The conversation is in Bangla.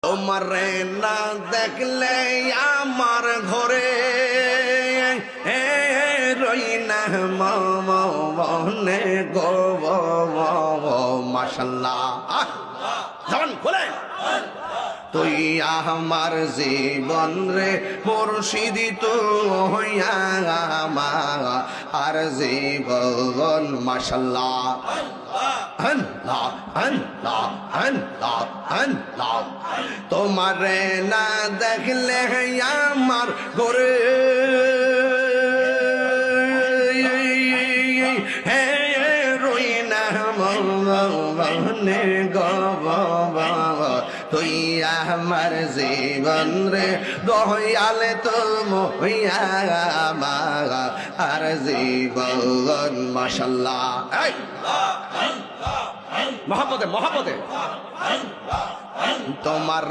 তোমারে না দেখলে আমার ঘরে রই না মনে গো মাশাআল্লাহ জবান খুলে তুই আমার জীবন রে মুর্শিদি তো হইয়া আমার আর জীবন মাশাআল্লাহ আল্লাহ আল্লাহ আল্লাহ আল্লাহ তোমারে না দেখলে আমার ঘরে হে রই না মনে গো তুই আমার জীবন রে দয়াল তুমিয়া আমার আর জীবন মাশাআল্লাহ মহব্বতে মহব্বতে তোমার